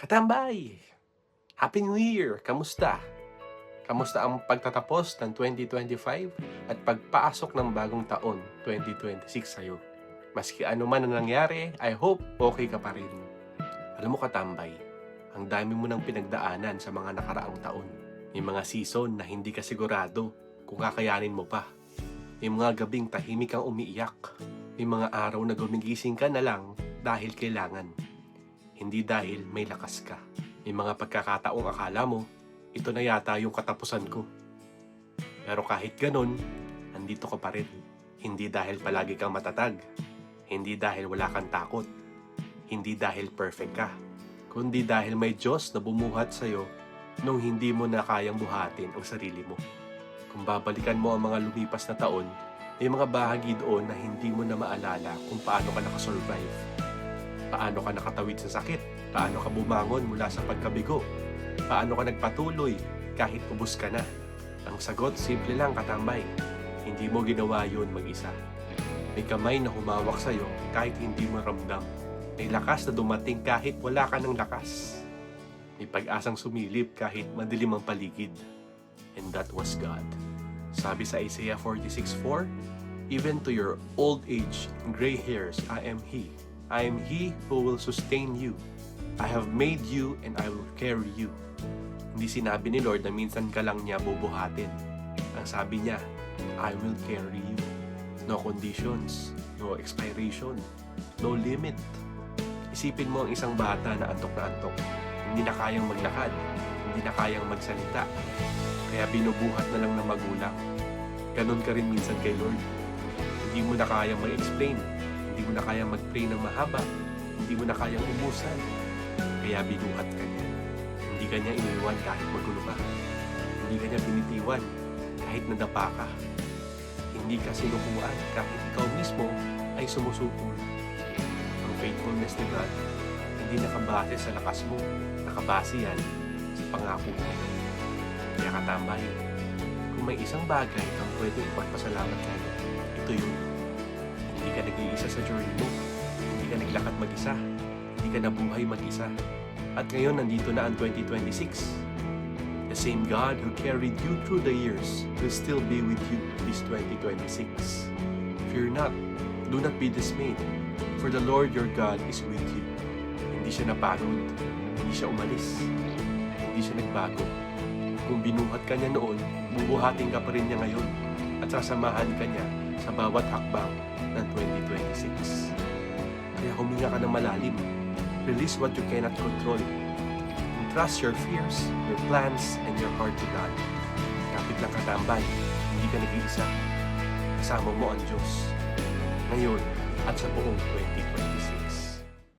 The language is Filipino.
Katambay! Happy New Year! Kamusta? Kamusta ang pagtatapos ng 2025 at pagpasok ng bagong taon, 2026 sa'yo? Maski ano man ang nangyari, I hope okay ka pa rin. Alam mo Katambay, ang dami mo nang pinagdaanan sa mga nakaraang taon. May mga season na hindi ka sigurado kung kakayanin mo pa. May mga gabing tahimik kang umiiyak. May mga araw na gumigising ka na lang dahil kailangan. Hindi dahil may lakas ka. May mga pagkakataong akala mo, ito na yata yung katapusan ko. Pero kahit ganun, andito ka pa rin. Hindi dahil palagi kang matatag. Hindi dahil wala kang takot. Hindi dahil perfect ka. Kundi dahil may Diyos na bumuhat sa'yo nung hindi mo na kayang buhatin ang sarili mo. Kung babalikan mo ang mga lumipas na taon, may mga bahagi doon na hindi mo na maalala kung paano ka nakasurvive. Paano ka nakatawid sa sakit? Paano ka bumangon mula sa pagkabigo? Paano ka nagpatuloy kahit ubos ka na? Ang sagot, simple lang Katambay. Hindi mo ginawa yun mag-isa. May kamay na humawak sa'yo kahit hindi mo ramdam. May lakas na dumating kahit wala ka ng lakas. May pag-asang sumilip kahit madilim ang paligid. And that was God. Sabi sa Isaiah 46:4, even to your old age and gray hairs, I am He. I am He who will sustain you. I have made you and I will carry you. Hindi sinabi ni Lord na minsan ka lang niya bubuhatin. Ang sabi niya, I will carry you. No conditions, no expiration, no limit. Isipin mo ang isang bata na antok. Hindi na kayang maglakad, hindi na kayang magsalita. Kaya binubuhat na lang ng magulang. Ganon ka rin minsan kay Lord. Hindi mo na kayang mag-explain. Hindi mo na kayang mag-pray ng mahaba. Hindi mo na kayang umusan. Kaya binuhat ka niya. Hindi ka niya iniwan kahit magulo ka. Hindi ka niya binitiwan kahit nadapa ka. Hindi ka sinukuan kahit ikaw mismo ay sumusuko. Ang faithfulness ni God, hindi nakabase sa lakas mo. Nakabase yan sa pangako mo. Kaya Katambay, kung may isang bagay kang pwedeng ipagpasalamat kayo, ito yun. Hindi ka nag-iisa sa journey mo. Hindi ka naglakad mag-isa. Hindi ka nabuhay mag-isa. At ngayon, nandito na ang 2026. The same God who carried you through the years will still be with you this 2026. Fear not. Do not be dismayed. For the Lord your God is with you. Hindi siya napagod. Hindi siya umalis. Hindi siya nagbago. Kung binuhat ka niya noon, bubuhatin ka pa rin niya ngayon at sasamahan ka niya sa bawat hakbang ng 2026. Kaya huminga ka ng malalim. Release what you cannot control. Entrust your fears, your plans, and your heart to God. Kapit lang Katambay, hindi ka nag-iisa. Kasama mo ang Diyos. Ngayon at sa buong 2026.